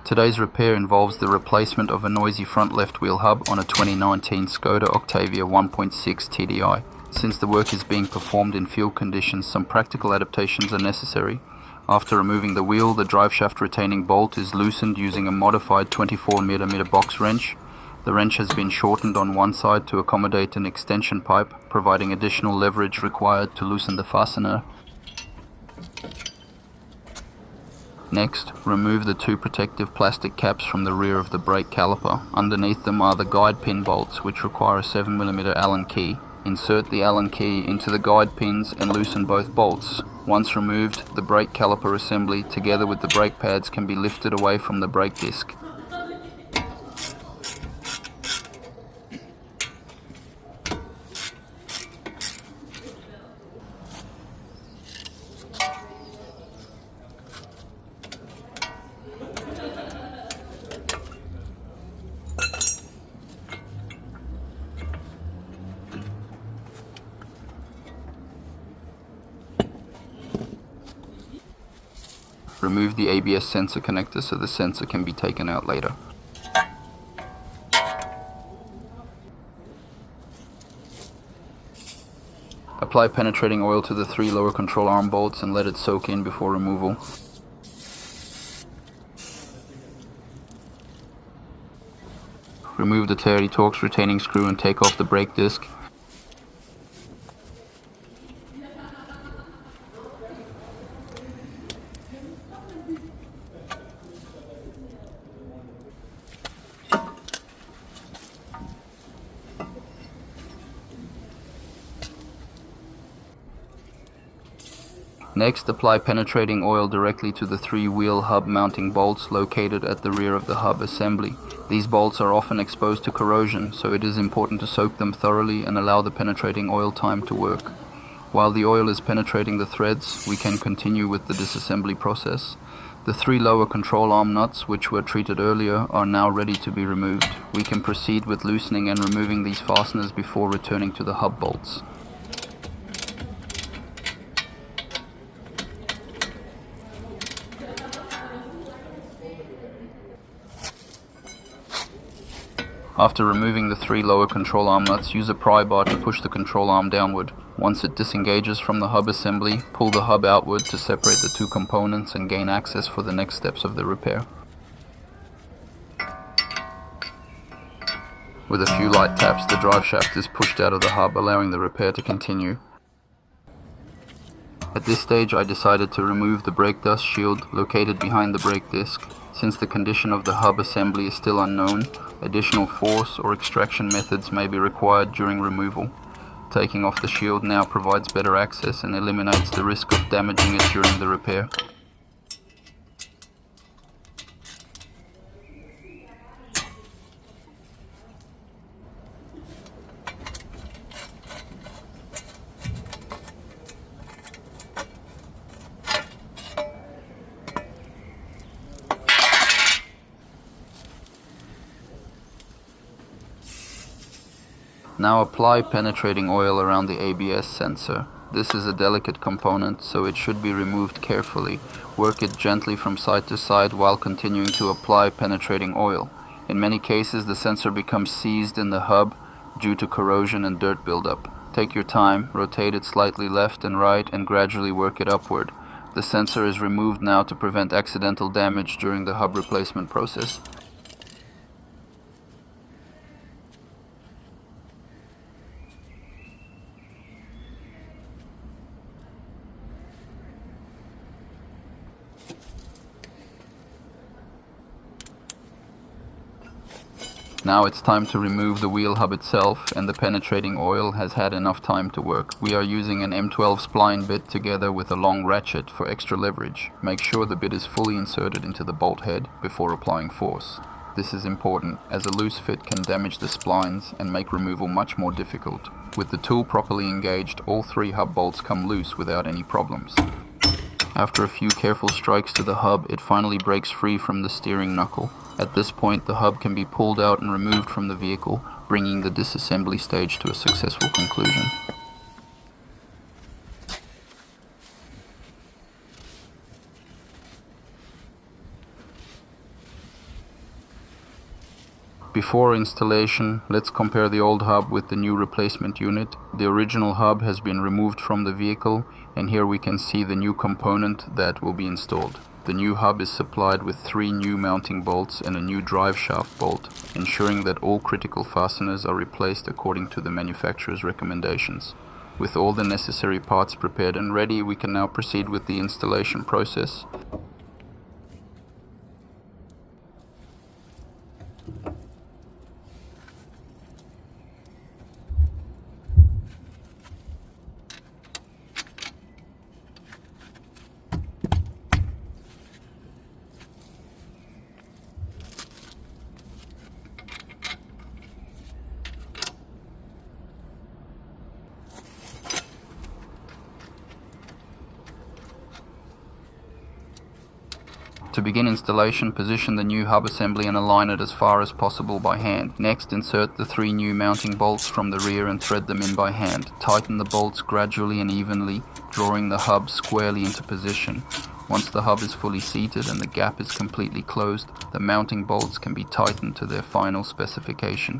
Today's repair involves the replacement of a noisy front left wheel hub on a 2019 Skoda Octavia 1.6 TDI. Since the work is being performed in field conditions, some practical adaptations are necessary. After removing the wheel, the driveshaft retaining bolt is loosened using a modified 24mm box wrench. The wrench has been shortened on one side to accommodate an extension pipe, providing additional leverage required to loosen the fastener. Next, remove the two protective plastic caps from the rear of the brake caliper. Underneath them are the guide pin bolts, which require a 7mm Allen key. Insert the Allen key into the guide pins and loosen both bolts. Once removed, the brake caliper assembly, together with the brake pads, can be lifted away from the brake disc. Remove the ABS sensor connector so the sensor can be taken out later. Apply penetrating oil to the 3 lower control arm bolts and let it soak in before removal. Remove the 30 Torx retaining screw and take off the brake disc. Next, apply penetrating oil directly to the 3 wheel hub mounting bolts located at the rear of the hub assembly. These bolts are often exposed to corrosion, so it is important to soak them thoroughly and allow the penetrating oil time to work. While the oil is penetrating the threads, we can continue with the disassembly process. The 3 lower control arm nuts, which were treated earlier, are now ready to be removed. We can proceed with loosening and removing these fasteners before returning to the hub bolts. After removing the 3 lower control arm nuts, use a pry bar to push the control arm downward. Once it disengages from the hub assembly, pull the hub outward to separate the 2 components and gain access for the next steps of the repair. With a few light taps, the driveshaft is pushed out of the hub, allowing the repair to continue. At this stage, I decided to remove the brake dust shield located behind the brake disc. Since the condition of the hub assembly is still unknown, additional force or extraction methods may be required during removal. Taking off the shield now provides better access and eliminates the risk of damaging it during the repair. Now apply penetrating oil around the ABS sensor. This is a delicate component, so it should be removed carefully. Work it gently from side to side while continuing to apply penetrating oil. In many cases, the sensor becomes seized in the hub due to corrosion and dirt buildup. Take your time, rotate it slightly left and right, and gradually work it upward. The sensor is removed now to prevent accidental damage during the hub replacement process. Now it's time to remove the wheel hub itself, and the penetrating oil has had enough time to work. We are using an M12 spline bit together with a long ratchet for extra leverage. Make sure the bit is fully inserted into the bolt head before applying force. This is important, as a loose fit can damage the splines and make removal much more difficult. With the tool properly engaged, all 3 hub bolts come loose without any problems. After a few careful strikes to the hub, it finally breaks free from the steering knuckle. At this point, the hub can be pulled out and removed from the vehicle, bringing the disassembly stage to a successful conclusion. Before installation, let's compare the old hub with the new replacement unit. The original hub has been removed from the vehicle, and here we can see the new component that will be installed. The new hub is supplied with 3 new mounting bolts and a new drive shaft bolt, ensuring that all critical fasteners are replaced according to the manufacturer's recommendations. With all the necessary parts prepared and ready, we can now proceed with the installation process. To begin installation, position the new hub assembly and align it as far as possible by hand. Next, insert the 3 new mounting bolts from the rear and thread them in by hand. Tighten the bolts gradually and evenly, drawing the hub squarely into position. Once the hub is fully seated and the gap is completely closed, the mounting bolts can be tightened to their final specification.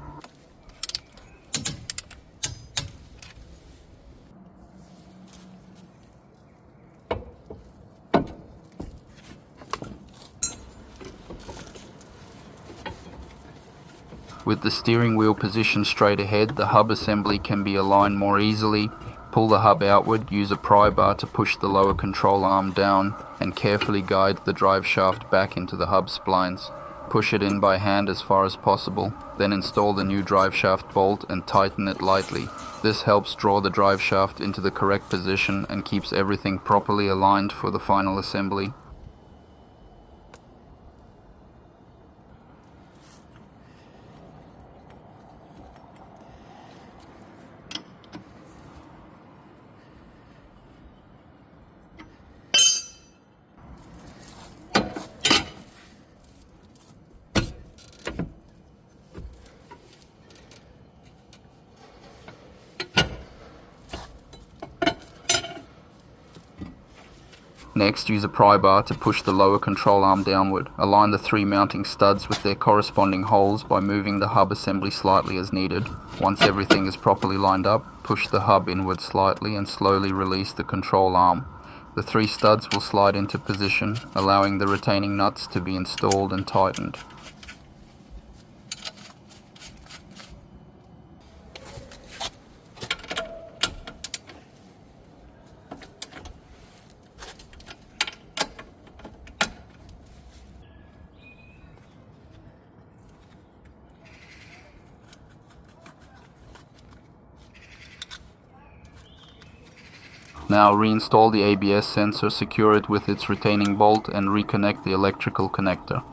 With the steering wheel positioned straight ahead, the hub assembly can be aligned more easily. Pull the hub outward, use a pry bar to push the lower control arm down, and carefully guide the drive shaft back into the hub splines. Push it in by hand as far as possible, then install the new drive shaft bolt and tighten it lightly. This helps draw the drive shaft into the correct position and keeps everything properly aligned for the final assembly. Next, use a pry bar to push the lower control arm downward. Align the 3 mounting studs with their corresponding holes by moving the hub assembly slightly as needed. Once everything is properly lined up, push the hub inward slightly and slowly release the control arm. The 3 studs will slide into position, allowing the retaining nuts to be installed and tightened. Now reinstall the ABS sensor, secure it with its retaining bolt and reconnect the electrical connector.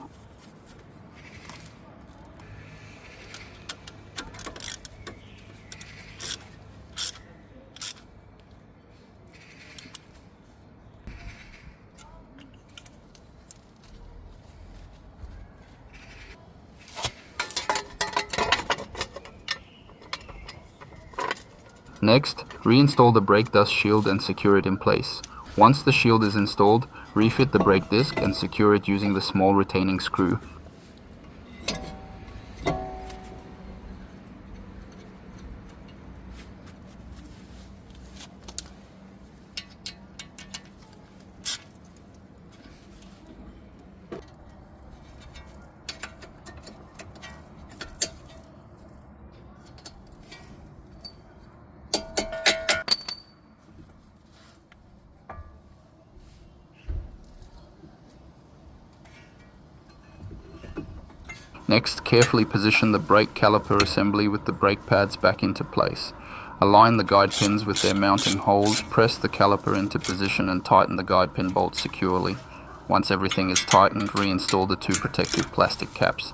Next, reinstall the brake dust shield and secure it in place. Once the shield is installed, refit the brake disc and secure it using the small retaining screw. Next, carefully position the brake caliper assembly with the brake pads back into place. Align the guide pins with their mounting holes, press the caliper into position and tighten the guide pin bolts securely. Once everything is tightened, reinstall the 2 protective plastic caps.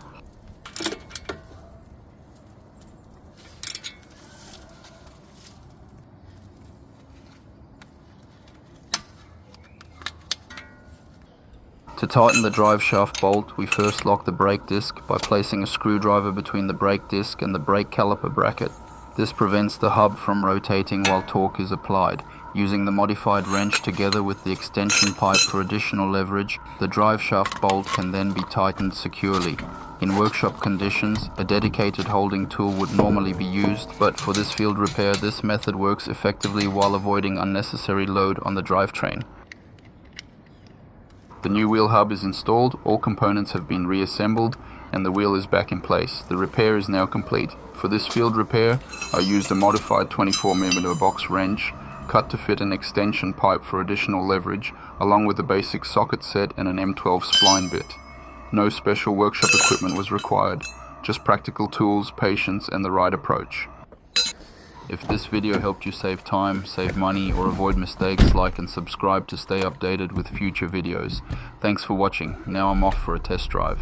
To tighten the drive shaft bolt, we first lock the brake disc by placing a screwdriver between the brake disc and the brake caliper bracket. This prevents the hub from rotating while torque is applied. Using the modified wrench together with the extension pipe for additional leverage, the drive shaft bolt can then be tightened securely. In workshop conditions, a dedicated holding tool would normally be used, but for this field repair, this method works effectively while avoiding unnecessary load on the drivetrain. The new wheel hub is installed, all components have been reassembled, and the wheel is back in place. The repair is now complete. For this field repair, I used a modified 24mm box wrench, cut to fit an extension pipe for additional leverage, along with a basic socket set and an M12 spline bit. No special workshop equipment was required, just practical tools, patience, and the right approach. If this video helped you save time, save money, or avoid mistakes, like and subscribe to stay updated with future videos. Thanks for watching. Now I'm off for a test drive.